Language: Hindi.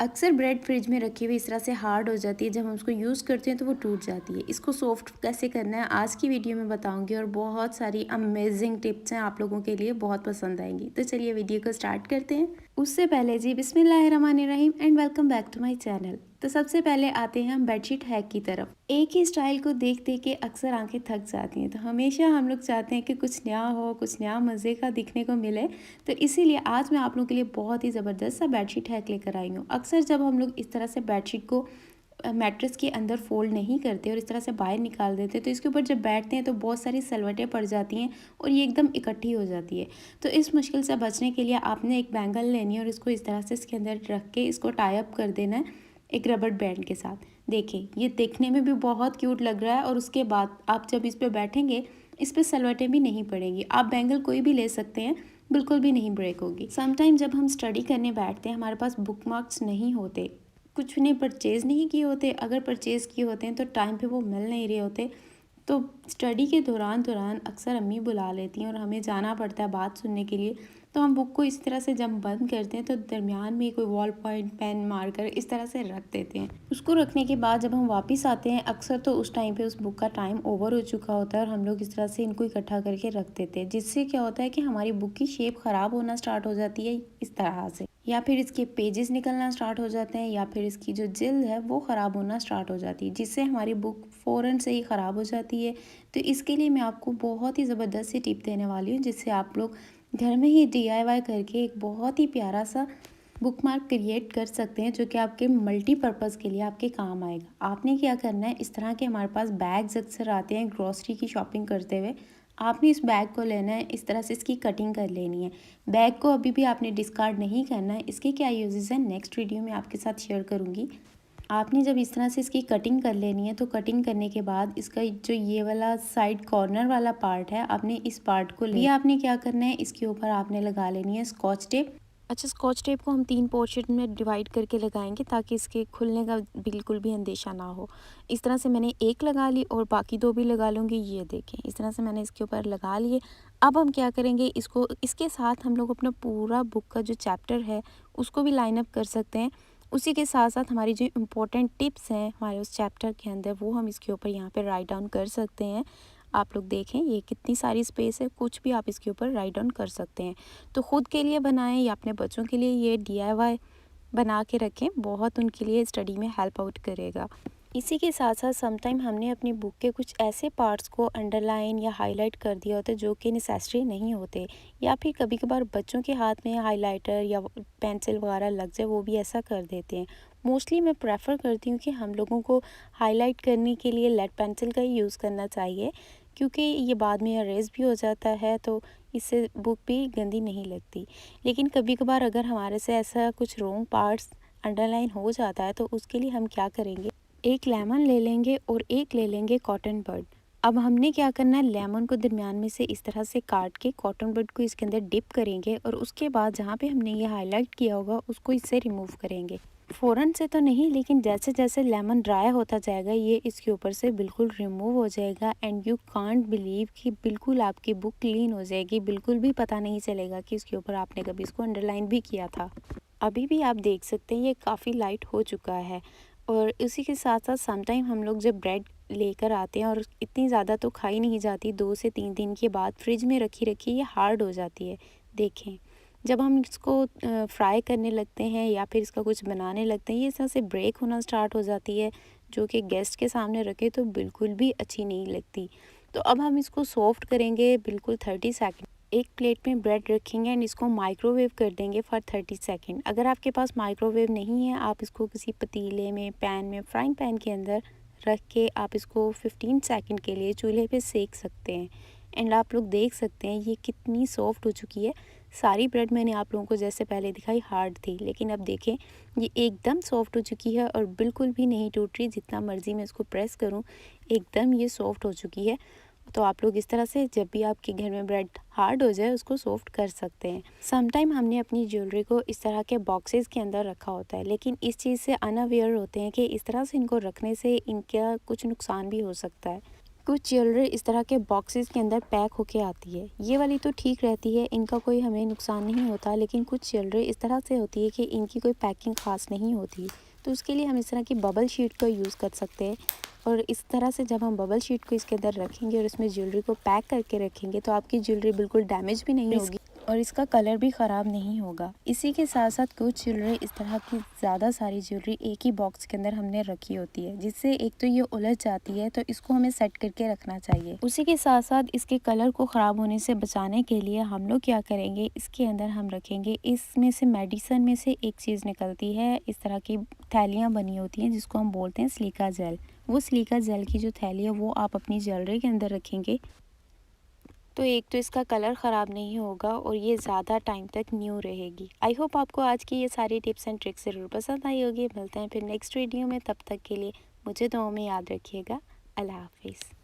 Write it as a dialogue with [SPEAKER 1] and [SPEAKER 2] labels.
[SPEAKER 1] अक्सर ब्रेड फ्रिज में रखी हुई इस तरह से हार्ड हो जाती है, जब हम उसको यूज़ करते हैं तो वो टूट जाती है। इसको सॉफ्ट कैसे करना है आज की वीडियो में बताऊंगी और बहुत सारी अमेजिंग टिप्स हैं, आप लोगों के लिए बहुत पसंद आएंगी। तो चलिए वीडियो को स्टार्ट करते हैं। उससे पहले जी बिस्मिल्लाहिर्रहमानिर्रहीम and welcome back to my channel. तो सबसे पहले आते हैं हम बेडशीट हैक की तरफ। एक ही स्टाइल को देख देख के अक्सर आंखें थक जाती हैं, तो हमेशा हम लोग चाहते हैं कि कुछ नया हो, कुछ नया मज़े का दिखने को मिले। तो इसीलिए आज मैं आप लोगों के लिए बहुत ही ज़बरदस्त सा बेडशीट हैक लेकर आई हूँ। अक्सर जब हम लोग इस तरह से बेडशीट को मैट्रेस के अंदर फोल्ड नहीं करते और इस तरह से बाहर निकाल देते, तो इसके ऊपर जब बैठते हैं तो बहुत सारी सलवटें पड़ जाती हैं और ये एकदम इकट्ठी हो जाती है। तो इस मुश्किल से बचने के लिए आपने एक बैंगल लेनी है और इसको इस तरह से इसके अंदर रख के इसको टाई अप कर देना है एक रबड़ बैंड के साथ। देखिए ये देखने में भी बहुत क्यूट लग रहा है और उसके बाद आप जब इस पर बैठेंगे इस पर सलवटें भी नहीं पड़ेंगी। आप बैंगल कोई भी ले सकते हैं, बिल्कुल भी नहीं ब्रेक होगी। समटाइम जब हम स्टडी करने बैठते हैं हमारे पास बुक मार्क्स नहीं होते, कुछ ने परचेज़ नहीं किए होते, अगर परचेज़ किए होते हैं तो टाइम पे वो मिल नहीं रहे होते, तो स्टडी के दौरान दौरान अक्सर अम्मी बुला लेती हैं और हमें जाना पड़ता है बात सुनने के लिए। तो हम बुक को इस तरह से जब बंद करते हैं तो दरमियान में कोई वॉल पॉइंट पेन मारकर इस तरह से रख देते हैं। उसको रखने के बाद जब हम वापस आते हैं अक्सर तो उस टाइम पे उस बुक का टाइम ओवर हो चुका होता है और हम लोग इस तरह से इनको इकट्ठा करके रख देते हैं, जिससे क्या होता है कि हमारी बुक की शेप ख़राब होना स्टार्ट हो जाती है इस तरह से, या फिर इसके पेजेस निकलना स्टार्ट हो जाते हैं, या फिर इसकी जो जिल्द है वो ख़राब होना स्टार्ट हो जाती है, जिससे हमारी बुक फ़ौरन से ही ख़राब हो जाती है। तो इसके लिए मैं आपको बहुत ही ज़बरदस्त सी टिप देने वाली हूँ, जिससे आप लोग घर में ही DIY करके एक बहुत ही प्यारा सा बुक मार्क क्रिएट कर सकते हैं, जो कि आपके मल्टीपर्पज़ के लिए आपके काम आएगा। आपने क्या करना है, इस तरह के हमारे पास बैग्स अक्सर आते हैं ग्रॉसरी की शॉपिंग करते हुए। आपने इस बैग को लेना है, इस तरह से इसकी कटिंग कर लेनी है। बैग को अभी भी आपने डिस्कार्ड नहीं करना है, इसके क्या यूजेस हैं नेक्स्ट वीडियो में आपके साथ शेयर करूँगी। आपने जब इस तरह से इसकी कटिंग कर लेनी है तो कटिंग करने के बाद इसका जो ये वाला साइड कॉर्नर वाला पार्ट है, आपने इस पार्ट को ले आपने क्या करना है, इसके ऊपर आपने लगा लेनी है स्कॉच टेप। अच्छा, स्कॉच टेप को हम 3 पोर्शन में डिवाइड करके लगाएंगे ताकि इसके खुलने का बिल्कुल भी अंदेशा ना हो। इस तरह से मैंने एक लगा ली और बाकी 2 भी लगा लूँगी। ये देखें इस तरह से मैंने इसके ऊपर लगा लिए। अब हम क्या करेंगे, इसको इसके साथ हम लोग अपना पूरा बुक का जो चैप्टर है उसको भी लाइन अप कर सकते हैं। उसी के साथ साथ हमारी जो इम्पोर्टेंट टिप्स हैं हमारे उस चैप्टर के अंदर वो हम इसके ऊपर यहाँ पे राइट डाउन कर सकते हैं। आप लोग देखें ये कितनी सारी स्पेस है, कुछ भी आप इसके ऊपर राइट डाउन कर सकते हैं। तो ख़ुद के लिए बनाएं या अपने बच्चों के लिए ये DIY बना के रखें, बहुत उनके लिए स्टडी में हेल्प आउट करेगा। इसी के साथ साथ समटाइम हमने अपनी बुक के कुछ ऐसे पार्ट्स को अंडरलाइन या हाईलाइट कर दिया होता है जो कि नेसेसरी नहीं होते, या फिर कभी कभार बच्चों के हाथ में हाइलाइटर या पेंसिल वगैरह लग जाए, वो भी ऐसा कर देते हैं। मोस्टली मैं प्रेफर करती हूँ कि हम लोगों को हाईलाइट करने के लिए लेड पेंसिल का ही यूज़ करना चाहिए, क्योंकि ये बाद में अरेज भी हो जाता है, तो इससे बुक भी गंदी नहीं लगती। लेकिन कभी कभार अगर हमारे से ऐसा कुछ रॉन्ग पार्ट्स अंडरलाइन हो जाता है तो उसके लिए हम क्या करेंगे, एक लेमन ले लेंगे और एक ले लेंगे कॉटन बड। अब हमने क्या करना है, लेमन को दरमियान में से इस तरह से काट के कॉटन बड को इसके अंदर डिप करेंगे और उसके बाद जहाँ पे हमने ये हाईलाइट किया होगा उसको इससे रिमूव करेंगे। फ़ौरन से तो नहीं, लेकिन जैसे जैसे लेमन ड्राई होता जाएगा ये इसके ऊपर से बिल्कुल रिमूव हो जाएगा एंड यू कांट बिलीव कि बिल्कुल आपकी बुक क्लीन हो जाएगी। बिल्कुल भी पता नहीं चलेगा कि इसके ऊपर आपने कभी इसको अंडरलाइन भी किया था। अभी भी आप देख सकते हैं ये काफ़ी लाइट हो चुका है। और इसी के साथ साथ समटाइम हम लोग जब ब्रेड लेकर आते हैं और इतनी ज़्यादा तो खाई नहीं जाती, 2 से 3 दिन के बाद फ्रिज में रखी रखी ये हार्ड हो जाती है। देखें जब हम इसको फ्राई करने लगते हैं या फिर इसका कुछ बनाने लगते हैं, ये इस तरह से ब्रेक होना स्टार्ट हो जाती है, जो कि गेस्ट के सामने रखे तो बिल्कुल भी अच्छी नहीं लगती। तो अब हम इसको सॉफ्ट करेंगे बिल्कुल 30 सेकंड। एक प्लेट में ब्रेड रखेंगे एंड इसको माइक्रोवेव कर देंगे फॉर 30 सेकंड। अगर आपके पास माइक्रोवेव नहीं है, आप इसको किसी पतीले में, पैन में, फ्राइंग पैन के अंदर रख के आप इसको 15 सेकंड के लिए चूल्हे पे सेक सकते हैं। एंड आप लोग देख सकते हैं ये कितनी सॉफ्ट हो चुकी है। सारी ब्रेड मैंने आप लोगों को जैसे पहले दिखाई हार्ड थी, लेकिन अब देखें ये एकदम सॉफ्ट हो चुकी है और बिल्कुल भी नहीं टूट रही। जितना मर्ज़ी मैं इसको प्रेस करूं एकदम ये सॉफ्ट हो चुकी है। तो आप लोग इस तरह से जब भी आपके घर में ब्रेड हार्ड हो जाए उसको सॉफ्ट कर सकते हैं। समटाइम हमने अपनी ज्वेलरी को इस तरह के बॉक्सेस के अंदर रखा होता है, लेकिन इस चीज़ से अनअवेयर होते हैं कि इस तरह से इनको रखने से इनका कुछ नुकसान भी हो सकता है। कुछ ज्वेलरी इस तरह के बॉक्सेस के अंदर पैक होके आती है। ये वाली तो ठीक रहती है, इनका कोई हमें नुकसान नहीं होता, लेकिन कुछ ज्वेलरी इस तरह से होती है कि इनकी कोई पैकिंग ख़ास नहीं होती। तो उसके लिए हम इस तरह की बबल शीट का यूज़ कर सकते हैं। और इस तरह से जब हम बबल शीट को इसके अंदर रखेंगे और इसमें ज्वेलरी को पैक करके रखेंगे तो आपकी ज्वेलरी बिल्कुल डैमेज भी नहीं होगी और इसका कलर भी ख़राब नहीं होगा। इसी के साथ साथ कुछ ज्वेलरी इस तरह की ज़्यादा सारी ज्वेलरी एक ही बॉक्स के अंदर हमने रखी होती है, जिससे एक तो ये उलझ जाती है, तो इसको हमें सेट करके रखना चाहिए। उसी के साथ साथ इसके कलर को ख़राब होने से बचाने के लिए हम लोग क्या करेंगे, इसके अंदर हम रखेंगे, इसमें से मेडिसन में से एक चीज़ निकलती है, इस तरह की थैलियाँ बनी होती हैं जिसको हम बोलते हैं सिलिका जेल। वो सिलिका जेल की जो थैली है वो आप अपनी ज्वेलरी के अंदर रखेंगे तो एक तो इसका कलर ख़राब नहीं होगा और ये ज़्यादा टाइम तक न्यू रहेगी। आई होप आपको आज की ये सारी टिप्स एंड ट्रिक्स ज़रूर पसंद आई होगी। मिलते हैं फिर नेक्स्ट वीडियो में, तब तक के लिए मुझे दुआओं में याद रखिएगा। अल्लाह हाफिज़।